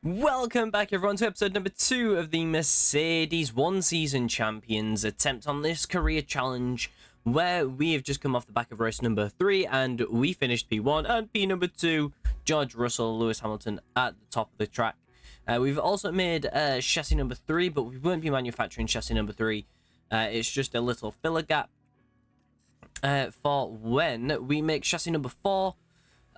Welcome back everyone to episode number 2 of the Mercedes one season champions attempt on this career challenge, where we have just come off the back of race number 3 and we finished P1 and P number 2, George Russell, Lewis Hamilton at the top of the track. We've also made chassis number 3, but we won't be manufacturing chassis number 3. It's just a little filler gap for when we make chassis number 4.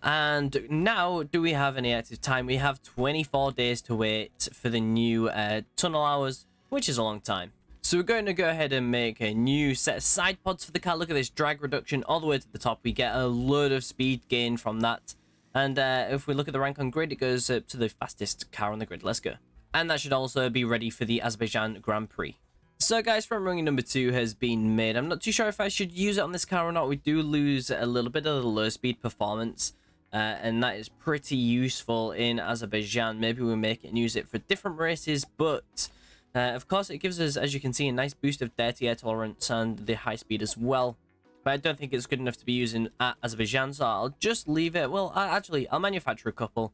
And now, do we have any active time? We have 24 days to wait for the new tunnel hours, which is a long time. So we're going to go ahead and make a new set of side pods for the car. Look at this drag reduction all the way to the top. We get a load of speed gain from that. And if we look at the rank on grid, it goes up to the fastest car on the grid. Let's go. And that should also be ready for the Azerbaijan Grand Prix. So guys, front running number 2 has been made. I'm not too sure if I should use it on this car or not. We do lose a little bit of the low speed performance. And that is pretty useful in Azerbaijan. Maybe we'll make it and use it for different races, but of course it gives us, as you can see, a nice boost of dirty air tolerance and the high speed as well. But I don't think it's good enough to be using at Azerbaijan, so I'll just leave it. Well, actually, I'll manufacture a couple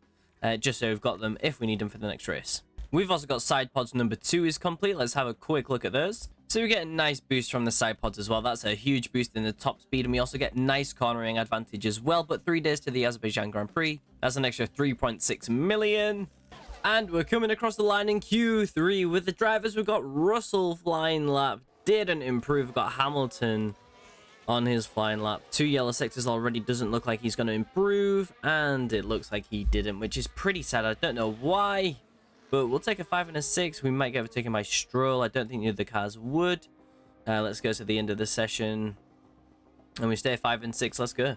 just so we've got them if we need them for the next race. We've also got side pods number 2 is complete. Let's have a quick look at those. So we get a nice boost from the side pods as well. That's a huge boost in the top speed, and we also get nice cornering advantage as well. But 3 days to the Azerbaijan Grand Prix. That's an extra 3.6 million. And we're coming across the line in Q3 with the drivers. We've got Russell flying lap. Didn't improve. We've got Hamilton on his flying lap. 2 yellow sectors already. Doesn't look like he's going to improve. And it looks like he didn't, which is pretty sad. I don't know why. But we'll take a 5 and a 6. We might get overtaken by Stroll. I don't think any of the cars would. Let's go to the end of the session. And we stay 5 and 6. Let's go.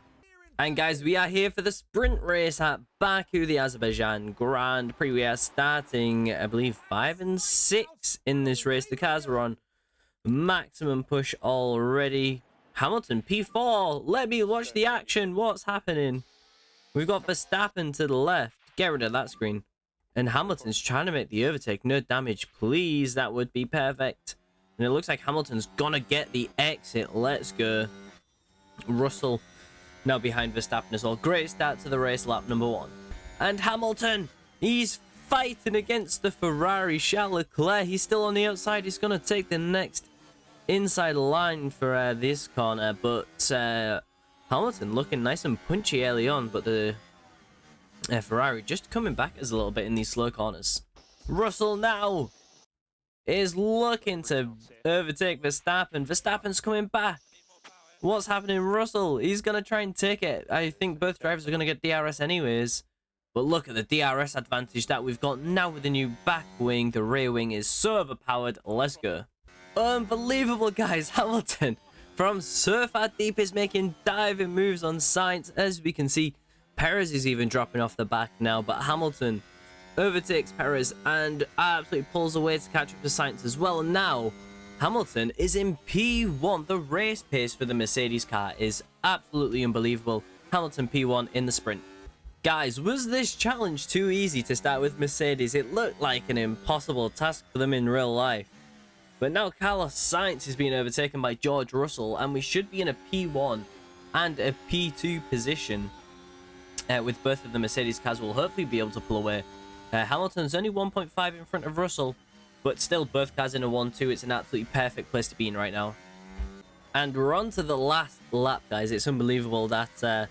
And guys, we are here for the sprint race at Baku, the Azerbaijan Grand Prix. We are starting, I believe, 5 and 6 in this race. The cars are on maximum push already. Hamilton, P4. Let me watch the action. What's happening? We've got Verstappen to the left. Get rid of that screen. And Hamilton's trying to make the overtake. No damage, please. That would be perfect. And it looks like Hamilton's gonna get the exit. Let's go. Russell now behind Verstappen as well. Great start to the race, lap number 1. And Hamilton, he's fighting against the Ferrari. Charles Leclerc, he's still on the outside. He's gonna take the next inside line for this corner. But Hamilton looking nice and punchy early on. But the Ferrari just coming back as a little bit in these slow corners. Russell now is looking to overtake Verstappen. Verstappen's coming back. What's happening? Russell, he's going to try and take it. I think both drivers are going to get DRS anyways. But look at the DRS advantage that we've got now with the new back wing. The rear wing is so overpowered. Let's go. Unbelievable, guys. Hamilton from so far deep is making diving moves on Sainz. As we can see, Perez is even dropping off the back now, but Hamilton overtakes Perez and absolutely pulls away to catch up to Sainz as well. And now Hamilton is in P1. The race pace for the Mercedes car is absolutely unbelievable. Hamilton P1 in the sprint. Guys, was this challenge too easy to start with Mercedes? It looked like an impossible task for them in real life. But now Carlos Sainz is being overtaken by George Russell, and we should be in a P1 and a P2 position. With both of the Mercedes cars, will hopefully be able to pull away. Hamilton's only 1.5 in front of Russell, but still both cars in a 1-2. It's an absolutely perfect place to be in right now. And we're on to the last lap, guys. It's unbelievable that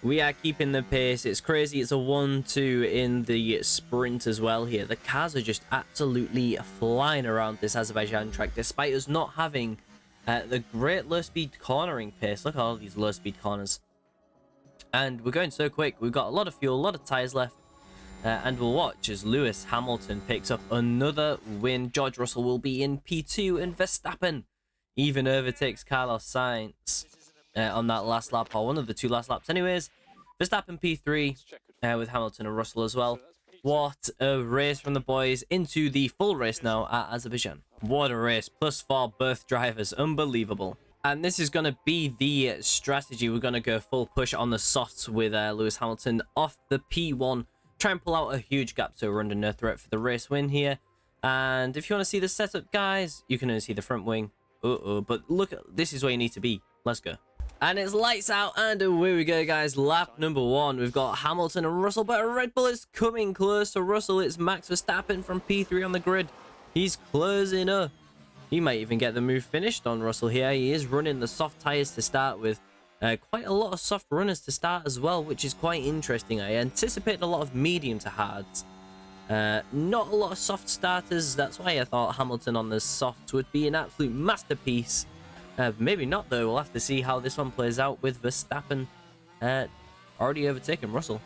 we are keeping the pace. It's crazy. It's a 1-2 in the sprint as well here. The cars are just absolutely flying around this Azerbaijan track, despite us not having the great low-speed cornering pace. Look at all these low-speed corners. And we're going so quick. We've got a lot of fuel, a lot of tires left. And we'll watch as Lewis Hamilton picks up another win. George Russell will be in P2, and Verstappen even overtakes Carlos Sainz on that last lap, or one of the 2 last laps anyways. Verstappen P3 with Hamilton and Russell as well. What a race from the boys into the full race now at Azerbaijan. What a race. +4 both drivers. Unbelievable. And this is going to be the strategy. We're going to go full push on the softs with Lewis Hamilton off the P1. Try and pull out a huge gap so we're under no threat for the race win here. And if you want to see the setup, guys, you can only see the front wing. But look, this is where you need to be. Let's go. And it's lights out, and away we go, guys. Lap number 1. We've got Hamilton and Russell, but Red Bull is coming close to Russell. It's Max Verstappen from P3 on the grid. He's closing up. He might even get the move finished on Russell here. He is running the soft tyres to start with. Quite a lot of soft runners to start as well, which is quite interesting. I anticipated a lot of medium to hards. Not a lot of soft starters. That's why I thought Hamilton on the softs would be an absolute masterpiece. Maybe not, though. We'll have to see how this one plays out with Verstappen already overtaken Russell.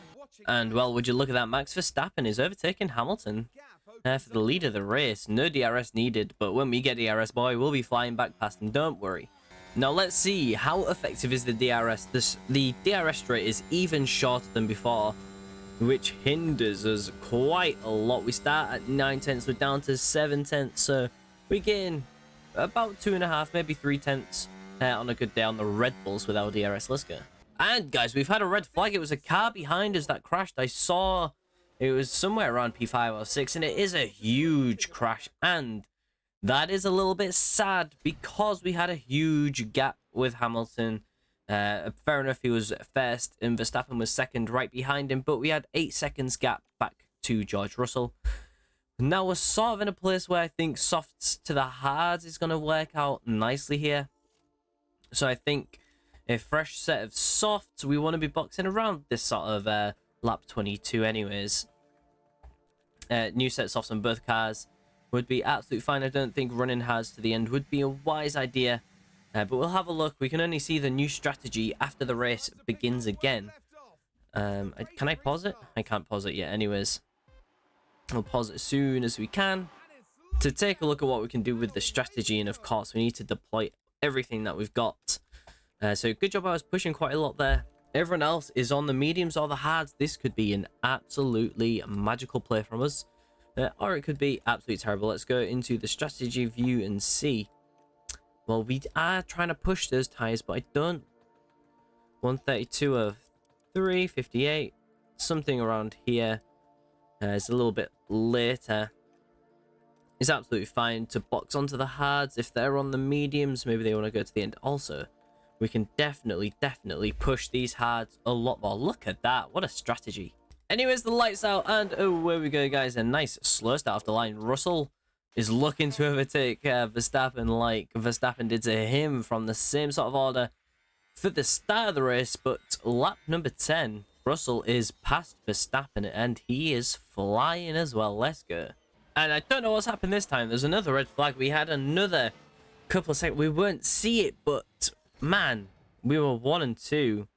And, well, would you look at that? Max Verstappen is overtaking Hamilton for the lead of the race. No DRS needed, but when we get DRS, boy, we'll be flying back past him. Don't worry. Now, let's see. How effective is the DRS? The DRS rate is even shorter than before, which hinders us quite a lot. We start at 9 tenths. We're down to 7 tenths, so we gain about 2.5, maybe 3 tenths on a good day on the Red Bulls with our DRS. Let's go. And guys, we've had a red flag. It was a car behind us that crashed. I saw it was somewhere around P5 or 6, and it is a huge crash. And that is a little bit sad because we had a huge gap with Hamilton. Fair enough, he was first and Verstappen was second right behind him, but we had 8 seconds gap back to George Russell. Now we're sort of in a place where I think softs to the hards is going to work out nicely here. So I think a fresh set of softs, we want to be boxing around this sort of lap 22 anyways. New set of softs on both cars would be absolutely fine. I don't think running hards to the end would be a wise idea. But we'll have a look. We can only see the new strategy after the race begins again. Can I pause it? I can't pause it yet anyways. We'll pause it as soon as we can to take a look at what we can do with the strategy, and of course we need to deploy everything that we've got. So good job, I was pushing quite a lot there. Everyone else is on the mediums or the hards. This could be an absolutely magical play from us, or it could be absolutely terrible. Let's go into the strategy view and see. Well, we are trying to push those tires, but I don't. 132 of 358, something around here. It's a little bit later. It's absolutely fine to box onto the hards. If they're on the mediums, maybe they want to go to the end. Also, we can definitely push these hards a lot more. Look at that. What a strategy. Anyways, the lights out, and away we go, guys. A nice slow start off the line. Russell is looking to overtake Verstappen like Verstappen did to him from the same sort of order for the start of the race, but lap number 10, Russell is past Verstappen, and he is flying as well. Let's go. And I don't know what's happened this time. There's another red flag. We had another couple of seconds. We won't see it, but man, we were 1 and 2,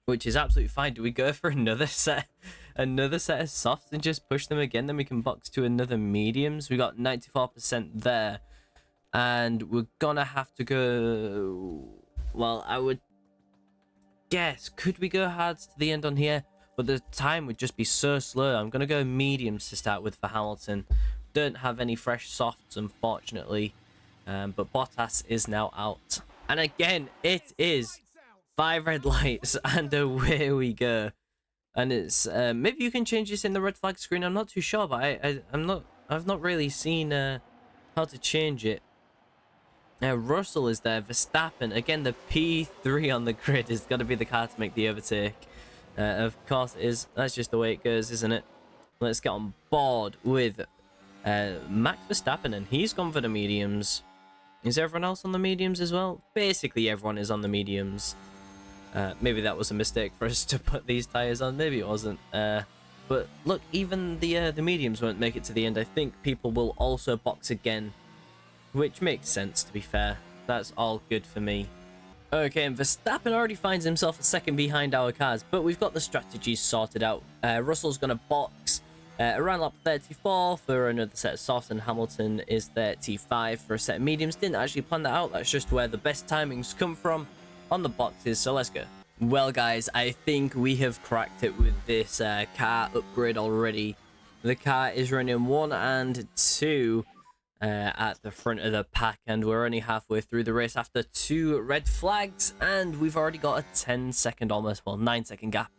which is absolutely fine. Do we go for another set of softs and just push them again? Then we can box to another mediums. We got 94% there, and we're gonna have to go. Well, I would guess, could we go hards to the end on here? But the time would just be so slow. I'm gonna go mediums to start with for Hamilton. Don't have any fresh softs, unfortunately, but Bottas is now out. And again, it is 5 red lights, and away we go. And it's maybe you can change this in the red flag screen. I'm not too sure, but I've not really seen how to change it. Russell is there. Verstappen again. The P3 on the grid is going to be the car to make the overtake. Of course it is. That's just the way it goes, isn't it? Let's get on board with Max Verstappen, and he's gone for the mediums. Is everyone else on the mediums as well? Basically, everyone is on the mediums. Maybe that was a mistake for us to put these tires on. Maybe it wasn't. But look, even the mediums won't make it to the end. I think people will also box again, which makes sense, to be fair. That's all good for me. Okay, and Verstappen already finds himself a second behind our cars, but we've got the strategies sorted out. Russell's going to box around lap 34 for another set of softs, and Hamilton is 35 for a set of mediums. Didn't actually plan that out. That's just where the best timings come from on the boxes, so let's go. Well, guys, I think we have cracked it with this car upgrade already. The car is running 1 and 2 at the front of the pack, and we're only halfway through the race after 2 red flags, and we've already got a 10-second, almost, well, 9-second gap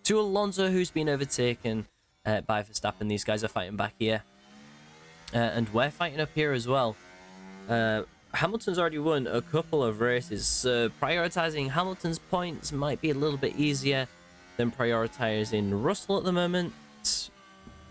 to Alonso, who's been overtaken by Verstappen. These guys are fighting back here, and we're fighting up here as well. Hamilton's already won a couple of races, so prioritizing Hamilton's points might be a little bit easier than prioritizing Russell at the moment.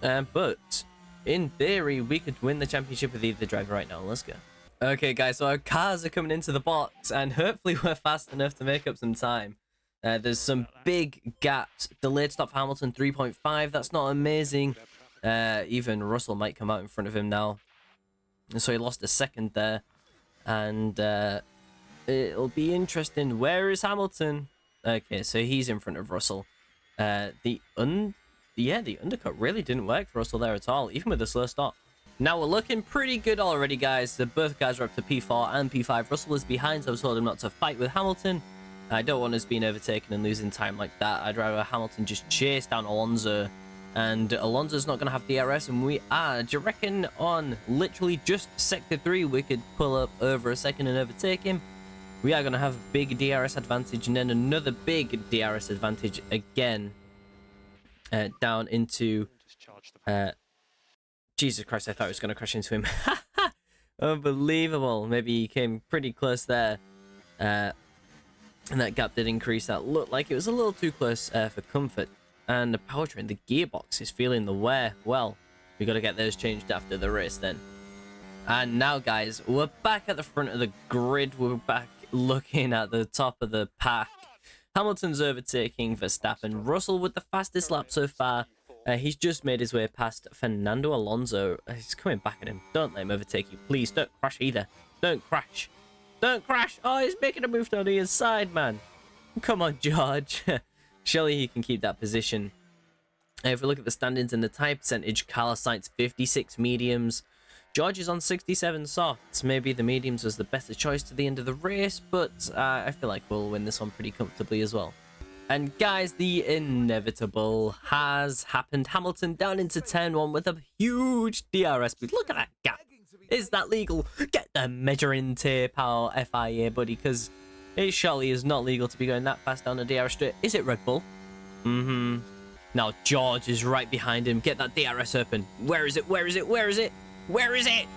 But in theory, we could win the championship with either driver right now. Let's go. Okay, guys, so our cars are coming into the box, and hopefully we're fast enough to make up some time. There's some big gaps. Delayed stop for Hamilton, 3.5. That's not amazing. Even Russell might come out in front of him now. So he lost a second there. And it'll be interesting. Where is Hamilton? Okay, so he's in front of Russell. The undercut really didn't work for Russell there at all, even with the slow stop. Now we're looking pretty good already, guys. Both guys are up to P4 and P5. Russell is behind, so I told him not to fight with Hamilton. I don't want us being overtaken and losing time like that. I'd rather Hamilton just chase down Alonso. And Alonso's not going to have DRS, and we are. Do you reckon on literally just Sector 3 we could pull up over a second and overtake him? We are going to have a big DRS advantage, and then another big DRS advantage again. Down into... Jesus Christ, I thought I was going to crash into him. Unbelievable. Maybe he came pretty close there. And that gap did increase. That looked like it was a little too close for comfort. And the powertrain, the gearbox is feeling the wear. Well, we got to get those changed after the race then. And now, guys, we're back at the front of the grid. We're back looking at the top of the pack. Hamilton's overtaking Verstappen. Russell with the fastest lap so far. He's just made his way past Fernando Alonso. He's coming back at him. Don't let him overtake you. Please, don't crash either. Don't crash. Don't crash. Oh, he's making a move down the inside, man. Come on, George. Surely he can keep that position. If we look at the standings and the tire percentage, Carlos Sainz 56 mediums. George is on 67 softs. Maybe the mediums was the better choice to the end of the race, but I feel like we'll win this one pretty comfortably as well. And guys, the inevitable has happened. Hamilton down into turn 1 with a huge DRS speed. Look at that gap. Is that legal? Get the measuring tape out, FIA, buddy, because it surely is not legal to be going that fast down a DRS straight. Is it Red Bull? Now George is right behind him. Get that DRS open. Where is it? Where is it? Where is it? Where is it?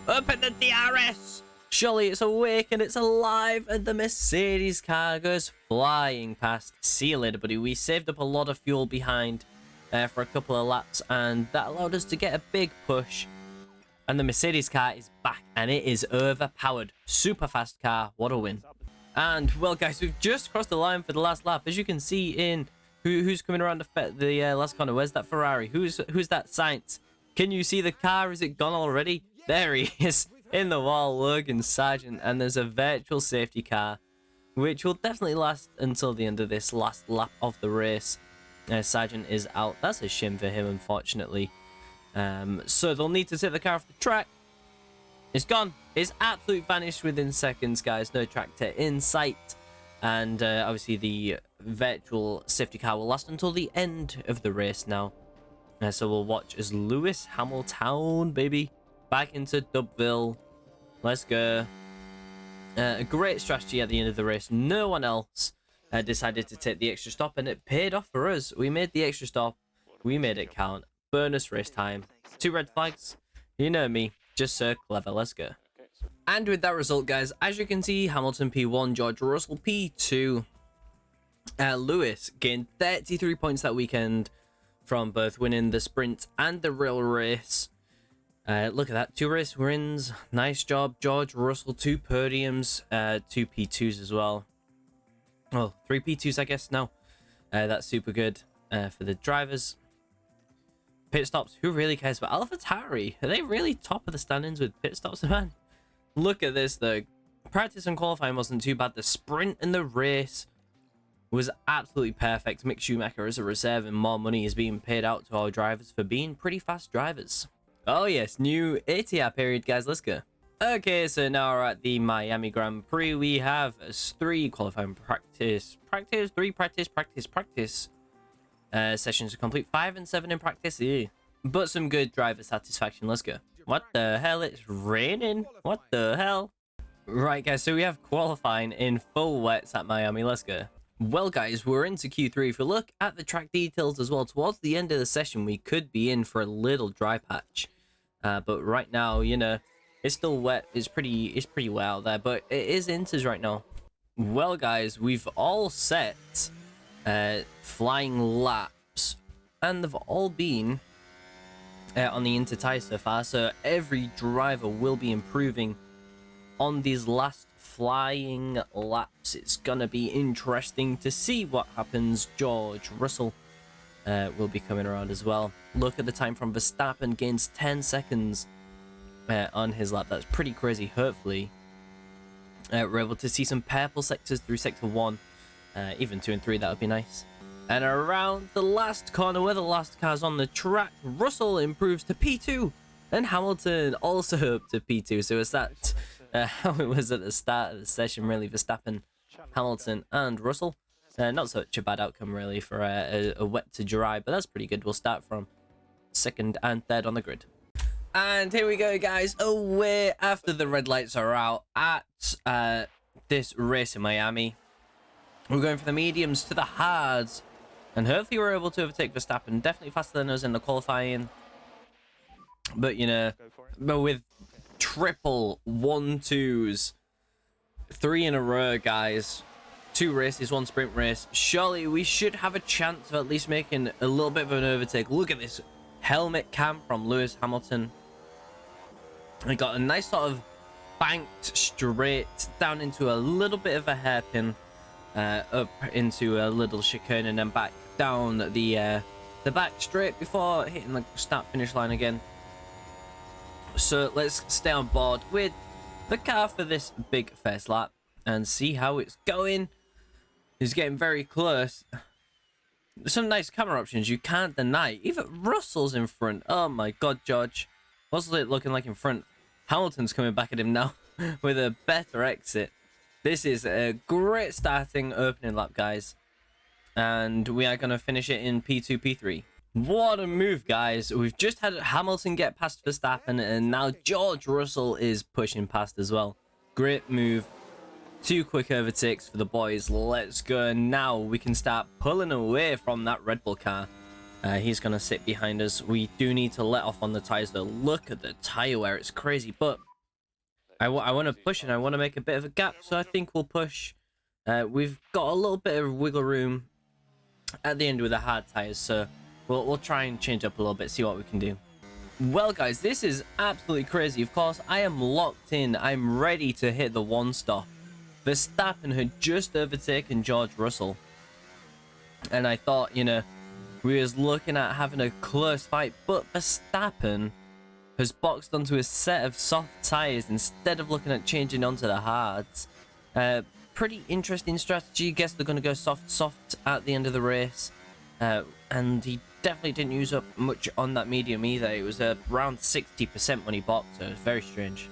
Open the DRS! Surely it's awake and it's alive, and the Mercedes car goes flying past. See you later, buddy. We saved up a lot of fuel behind for a couple of laps, and that allowed us to get a big push. And the Mercedes car is back, and it is overpowered. Super fast car. What a win. And, well, guys, we've just crossed the line for the last lap. As you can see in who's coming around the last corner. Where's that Ferrari? Who's that Sainz? Can you see the car? Is it gone already? There he is. In the wall, Logan Sargent, and there's a virtual safety car, which will definitely last until the end of this last lap of the race. Sargent is out. That's a shame for him, unfortunately. So they'll need to take the car off the track. It's gone. It's absolutely vanished within seconds, guys. No tractor in sight. And obviously the virtual safety car will last until the end of the race now. So we'll watch as Lewis Hamilton, baby, back into Dubville. Let's go. A great strategy at the end of the race. No one else decided to take the extra stop, and it paid off for us. We made the extra stop. We made it count. Bonus race time. 2 red flags. You know me. Just so clever. Let's go. And with that result, guys, as you can see, Hamilton P1, George Russell P2. Lewis gained 33 points that weekend from both winning the sprint and the real race. Look at that, 2 race wins. Nice job, George Russell. 2 podiums, 2 P2s as well. Well, 3 P2s, I guess now. That's super good for the drivers. Pit stops, who really cares about AlphaTauri? Are they really top of the standings with pit stops, man? Look at this, though. Practice and qualifying wasn't too bad. The sprint and the race was absolutely perfect. Mick Schumacher is a reserve, and more money is being paid out to our drivers for being pretty fast drivers. Oh yes, new ATR period, guys. Let's go. Okay, so now we're at the Miami Grand Prix. We have 3 qualifying practice, 3 practice sessions to complete, 5 and 7 in practice. Ew. But some good driver satisfaction. Let's go. What the hell? It's raining. What the hell? Right, guys. So we have qualifying in full wets at Miami. Let's go. Well, guys, we're into Q3. If we look at the track details as well, towards the end of the session, we could be in for a little dry patch. But right now, you know, It's still wet. It's pretty wet out there, but it is inters right now. Well, guys, we've all set flying laps, and they've all been on the inter tires so far. So every driver will be improving on these last flying laps. It's gonna be interesting to see what happens. George Russell will be coming around as well. Look at the time from Verstappen, gains 10 seconds on his lap. That's pretty crazy. Hopefully we're able to see some purple sectors through sector 1, even 2 and 3. That would be nice. And around the last corner where the last car's on the track, Russell improves to P2 and Hamilton also up to P2. So it's that how it was at the start of the session, really. Verstappen, Hamilton and Russell. Not such a bad outcome really for a wet to dry, but that's pretty good. We'll start from 2nd and 3rd on the grid. And here we go, guys, away after the red lights are out at this race in Miami. We're going from the mediums to the hards, and hopefully we're able to overtake Verstappen. Definitely faster than us in the qualifying, but you know, but with triple 1-2s, 3 in a row, guys. 2 races, 1 sprint race. Surely we should have a chance of at least making a little bit of an overtake. Look at this helmet cam from Lewis Hamilton. We got a nice sort of banked straight down into a little bit of a hairpin, up into a little chicane, and then back down the back straight before hitting the start finish line again. So let's stay on board with the car for this big first lap and see how it's going. It's getting very close. Some nice camera options, you can't deny. Even Russell's in front. Oh my god, George. What's it looking like in front? Hamilton's coming back at him now with a better exit. This is a great starting opening lap, guys. And we are going to finish it in P2, P3. What a move, guys. We've just had Hamilton get past Verstappen, and now George Russell is pushing past as well. Great move. 2 quick overtakes for the boys. Let's go. Now we can start pulling away from that Red Bull car. He's going to sit behind us. We do need to let off on the tires, though. Look at the tire wear. It's crazy, but I want to push, and I want to make a bit of a gap, so I think we'll push. We've got a little bit of wiggle room at the end with the hard tires, so we'll try and change up a little bit, see what we can do. Well, guys, this is absolutely crazy. Of course, I am locked in. I'm ready to hit the 1-stop. Verstappen had just overtaken George Russell, and I thought, you know, we was looking at having a close fight, but Verstappen has boxed onto a set of soft tires instead of looking at changing onto the hards. Pretty interesting strategy. Guess they're going to go soft at the end of the race. And he definitely didn't use up much on that medium either. It was around 60% when he boxed, so it was very strange.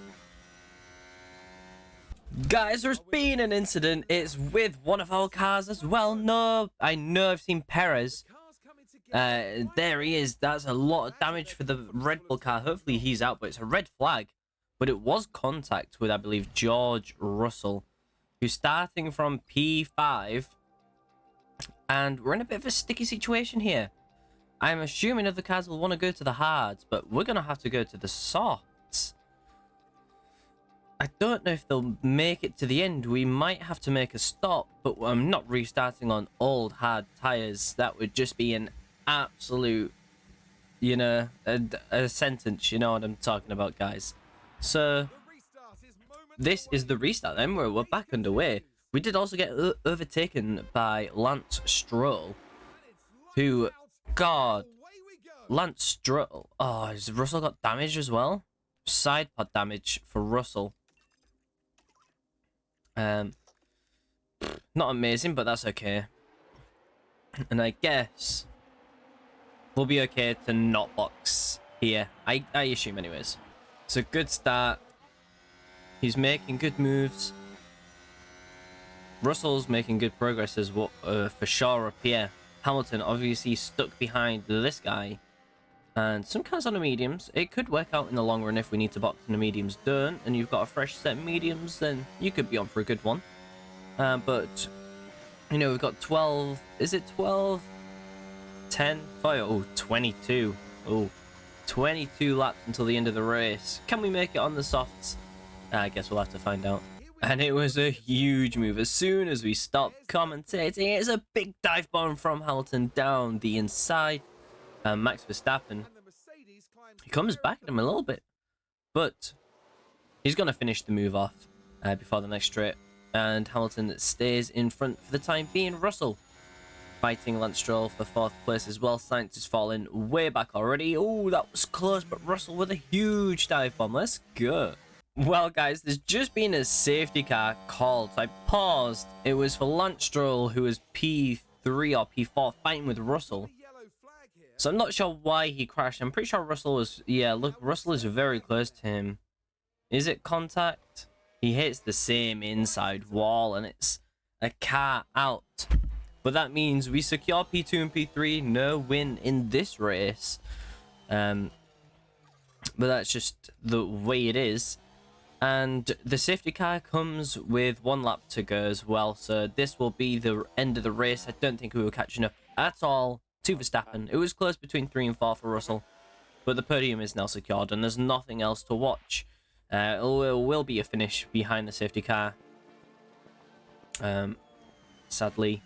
Guys, there's been an incident. It's with one of our cars as well. No, I know I've seen Perez. There he is. That's a lot of damage for the Red Bull car. Hopefully he's out, but it's a red flag. But it was contact with, I believe, George Russell, who's starting from P5. And we're in a bit of a sticky situation here. I'm assuming other cars will want to go to the hards, but we're going to have to go to the softs. I don't know if they'll make it to the end. We might have to make a stop, but I'm not restarting on old hard tires. That would just be an absolute, you know, a sentence. You know what I'm talking about, guys. So this is the restart then. We're back underway. We did also get overtaken by Lance Stroll, who, God, Lance Stroll. Oh, has Russell got damage as well? Side pod damage for Russell. Not amazing, but that's okay. And I guess we'll be okay to not box here. I assume anyways. It's a good start. He's making good moves. Russell's making good progress as well, for sure up here. Hamilton obviously stuck behind this guy. And some cars on the mediums, it could work out in the long run if we need to box in the mediums don't, and you've got a fresh set of mediums, then you could be on for a good one. But, you know, we've got 12, is it 12? 10? 5? Oh, 22. Oh, 22 laps until the end of the race. Can we make it on the softs? I guess we'll have to find out. And it was a huge move. As soon as we stopped commentating, it's a big dive bomb from Hamilton down the inside. Max Verstappen, he comes back at him a little bit, but he's going to finish the move off before the next straight. And Hamilton stays in front for the time being. Russell fighting Lance Stroll for 4th place as well. Sainz is falling way back already. Oh, that was close, but Russell with a huge dive bomb. Let's go. Well, guys, there's just been a safety car called. So I paused. It was for Lance Stroll, who was P3 or P4 fighting with Russell. So I'm not sure why he crashed. I'm pretty sure Russell was... Yeah, look, Russell is very close to him. Is it contact? He hits the same inside wall, and it's a car out. But that means we secure P2 and P3. No win in this race. But that's just the way it is. And the safety car comes with 1 lap to go as well. So this will be the end of the race. I don't think we were catching up at all to Verstappen. It was close between 3 and 4 for Russell. But the podium is now secured and there's nothing else to watch. It will be a finish behind the safety car. Sadly.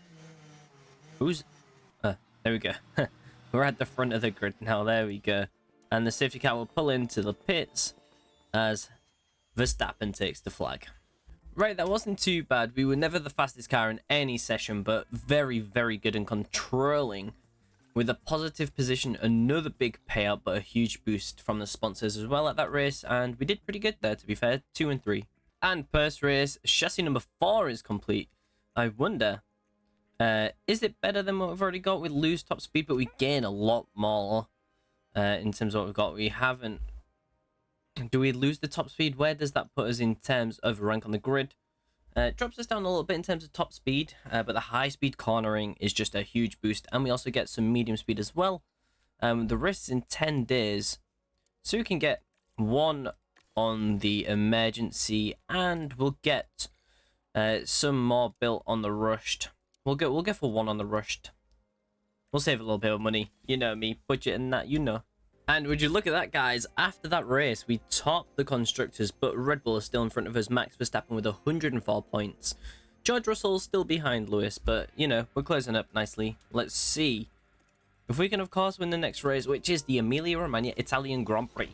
Who's... there we go. We're at the front of the grid now. There we go. And the safety car will pull into the pits as Verstappen takes the flag. Right, that wasn't too bad. We were never the fastest car in any session, but very, very good in controlling. With a positive position, another big payout, but a huge boost from the sponsors as well at that race. And we did pretty good there, to be fair. 2 and 3. And post race, chassis number 4 is complete. I wonder, is it better than what we've already got? We lose top speed, but we gain a lot more in terms of what we've got. We haven't. Do we lose the top speed? Where does that put us in terms of rank on the grid? It drops us down a little bit in terms of top speed, but the high speed cornering is just a huge boost, and we also get some medium speed as well. The race in 10 days, so we can get 1 on the emergency, and we'll get some more built on the rushed. We'll go for 1 on the rushed. We'll save a little bit of money, you know me, budget and that, you know. And would you look at that, guys? After that race, we topped the constructors, but Red Bull is still in front of us. Max Verstappen with 104 points. George Russell's still behind Lewis, but, you know, we're closing up nicely. Let's see if we can, of course, win the next race, which is the Emilia-Romagna Italian Grand Prix.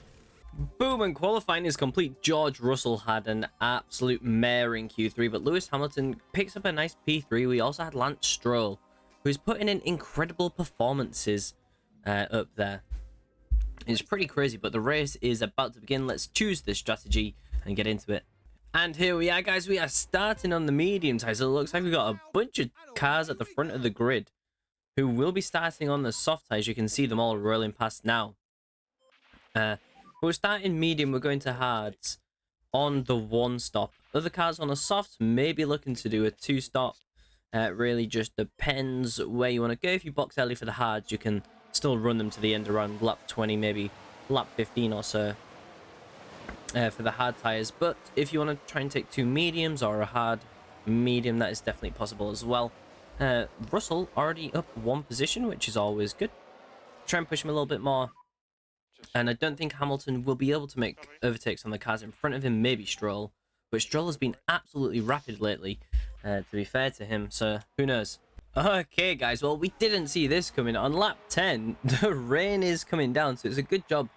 Boom, and qualifying is complete. George Russell had an absolute mare in Q3, but Lewis Hamilton picks up a nice P3. We also had Lance Stroll, who's putting in incredible performances up there. It's pretty crazy, but the race is about to begin. Let's choose this strategy and get into it. And here we are, guys. We are starting on the medium tires. So it looks like we've got a bunch of cars at the front of the grid who will be starting on the soft tires. You can see them all rolling past now. We're starting medium. We're going to hards on the 1 stop. Other cars on the softs may be looking to do a 2 stop. It really just depends where you want to go. If you box early for the hards, you can still run them to the end around lap 20, maybe lap 15 or so for the hard tires. But if you want to try and take 2 mediums or a hard medium, that is definitely possible as well. Russell already up 1 position, which is always good. Try and push him a little bit more. And I don't think Hamilton will be able to make overtakes on the cars in front of him, maybe Stroll. But Stroll has been absolutely rapid lately, to be fair to him, so who knows. Okay, guys, well, we didn't see this coming. On lap 10, the rain is coming down, so it's a good job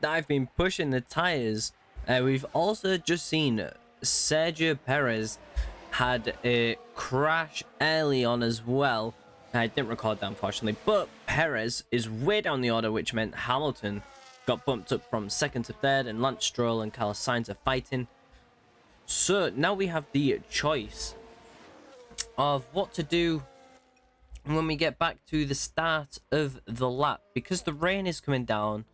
that I've been pushing the tires. We've also just seen Sergio Perez had a crash early on as well. I didn't record that, unfortunately, but Perez is way down the order, which meant Hamilton got bumped up from 2nd to 3rd, and Lance Stroll and Carlos Sainz are fighting. So now we have the choice of what to do when we get back to the start of the lap. Because the rain is coming down,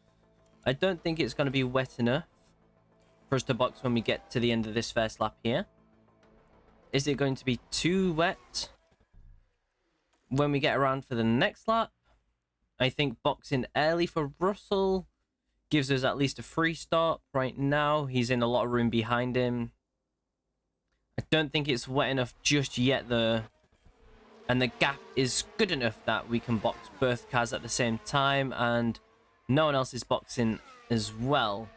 I don't think it's going to be wet enough for us to box when we get to the end of this first lap here. Is it going to be too wet when we get around for the next lap? I think boxing early for Russell gives us at least a free stop. Right now, he's in a lot of room behind him. I don't think it's wet enough just yet, though. And the gap is good enough that we can box both cars at the same time. And No one else is boxing as well.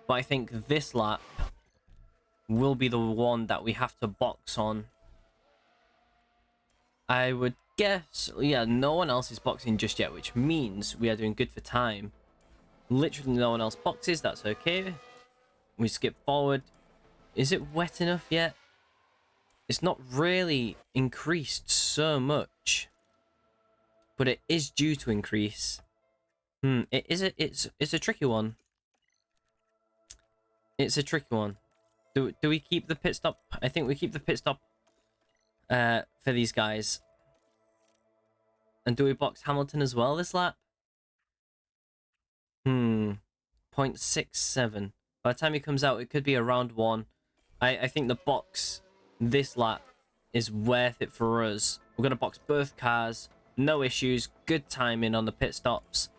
But I think this lap will be the one that we have to box on. I would guess, yeah, no one else is boxing just yet, which means we are doing good for time. Literally no one else boxes, that's okay. We skip forward. Is it wet enough yet? It's not really increased so much, but it is due to increase. It's a tricky one. It's a tricky one. Do we keep the pit stop? I think we keep the pit stop for these guys. And do we box Hamilton as well this lap? 0.67. By the time he comes out, it could be around 1. I think the box this lap is worth it for us. We're going to box both cars. No issues. Good timing on the pit stops.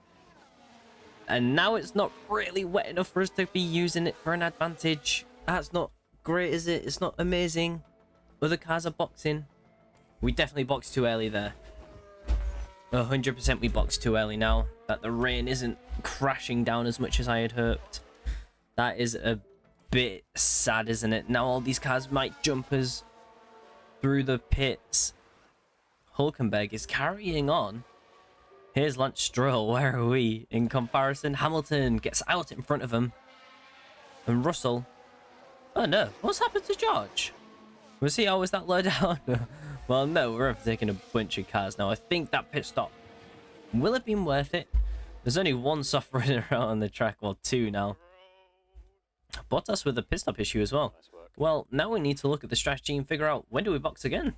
And now it's not really wet enough for us to be using it for an advantage. That's not great, is it? It's not amazing. Other cars are boxing. We definitely boxed too early there. 100% we boxed too early now. That the rain isn't crashing down as much as I had hoped. That is a bit sad, isn't it? Now all these cars might jump us through the pits. Hulkenberg is carrying on. Here's Lance Stroll. Where are we in comparison? Hamilton gets out in front of him. And Russell. Oh no, what's happened to George? Was he always that low down? Well, no, we're overtaking a bunch of cars now. I think that pit stop will have been worth it. There's only one soft runner out on the track, well, 2 now. Bottas with a pit stop issue as well. Well, now we need to look at the strategy and figure out when do we box again.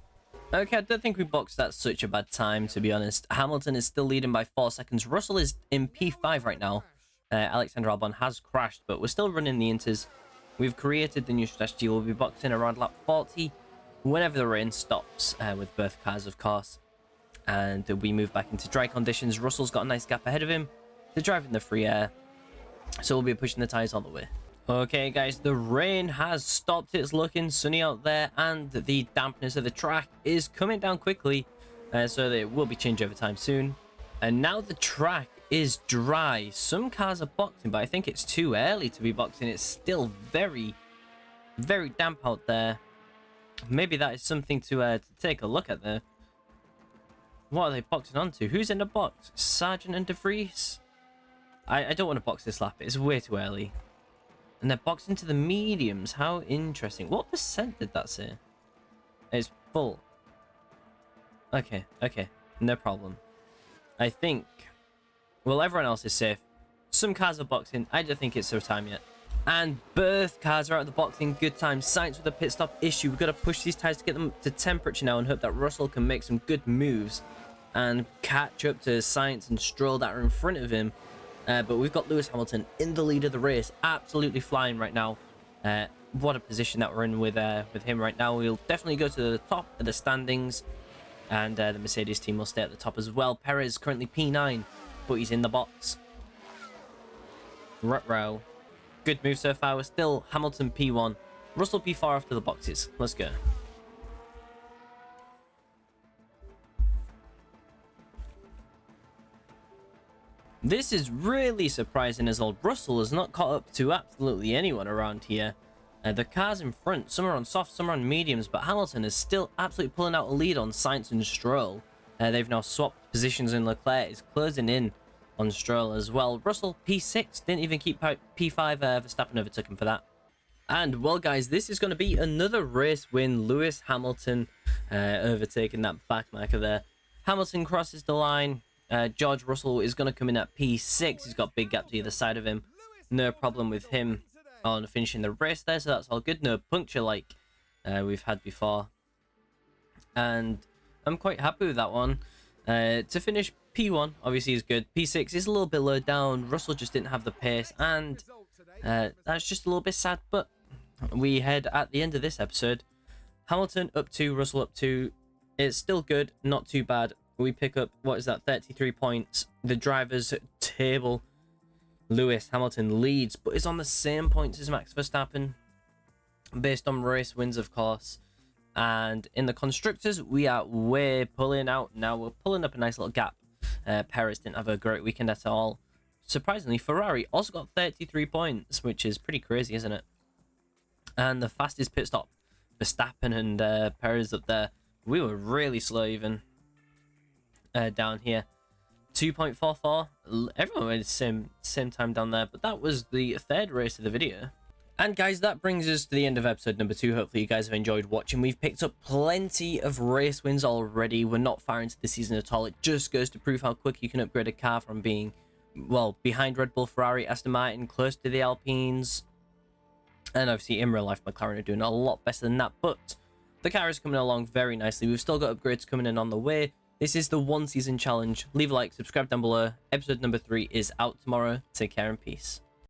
Okay, I don't think we boxed at such a bad time, to be honest. Hamilton is still leading by 4 seconds. Russell is in P5 right now. Alexander Albon has crashed, but we're still running the inters. We've created the new strategy. We'll be boxing around lap 40 whenever the rain stops, with both cars, of course. And we move back into dry conditions. Russell's got a nice gap ahead of him to drive in the free air. So we'll be pushing the tyres all the way. Okay, guys, the rain has stopped. It's looking sunny out there, and the dampness of the track is coming down quickly, so that it will be changed over time soon. And now the track is dry. Some cars are boxing, but I think it's too early to be boxing. It's still very, very damp out there. Maybe that is something to take a look at there. What are they boxing onto? Who's in the box? Sargent and De Vries? I don't want to box this lap. It's way too early. And they're boxed into the mediums. How interesting. What percent did that say? It's full. Okay, okay. No problem. I think... Well, everyone else is safe. Some cars are boxing. I don't think it's their time yet. And both cars are out of the boxing. Good time. Sainz with a pit stop issue. We've got to push these tyres to get them to temperature now and hope that Russell can make some good moves and catch up to Sainz and Stroll that are in front of him. But we've got Lewis Hamilton in the lead of the race, absolutely flying right now. What a position that we're in with him right now. We'll definitely go to the top of the standings, and the Mercedes team will stay at the top as well. Perez currently P9, but he's in the box. Ruh-roh. Good move so far. We're still Hamilton P1, Russell P4 after the boxes. Let's go. This is really surprising, as old Russell has not caught up to absolutely anyone around here. The cars in front, some are on soft, some are on mediums, but Hamilton is still absolutely pulling out a lead on Sainz and Stroll. They've now swapped positions, and Leclerc is closing in on Stroll as well. Russell P6, didn't even keep out P5, Verstappen overtook him for that. And well, guys, this is going to be another race win. Lewis Hamilton overtaking that back marker there. Hamilton crosses the line. George Russell is going to come in at P6. He's got a big gap to either side of him. No problem with him on finishing the race there, so that's all good. No puncture like we've had before. And I'm quite happy with that one. To finish P1, obviously, is good. P6 is a little bit low down. Russell just didn't have the pace, and that's just a little bit sad. But we head at the end of this episode. Hamilton up 2, Russell up 2. It's still good, not too bad. We pick up, what is that, 33 points. The drivers' table, Lewis Hamilton leads, but is on the same points as Max Verstappen, based on race wins, of course. And in the constructors, we are way pulling out now. We're pulling up a nice little gap. Perez didn't have a great weekend at all. surprisingly, Ferrari also got 33 points, which is pretty crazy, isn't it? And the fastest pit stop, Verstappen and Perez up there. We were really slow even down here. 2.44. Everyone went the same time down there, but that was the third race of the video. And guys, that brings us to the end of episode number 2. Hopefully you guys have enjoyed watching. We've picked up plenty of race wins already. We're not far into the season at all. It just goes to prove how quick you can upgrade a car from being, well, behind Red Bull, Ferrari, Aston Martin, close to the Alpines. And obviously in real life, McLaren are doing a lot better than that. But the car is coming along very nicely. We've still got upgrades coming in on the way. This is the 1 season challenge. Leave a like, subscribe down below. Episode number 3 is out tomorrow. Take care and peace.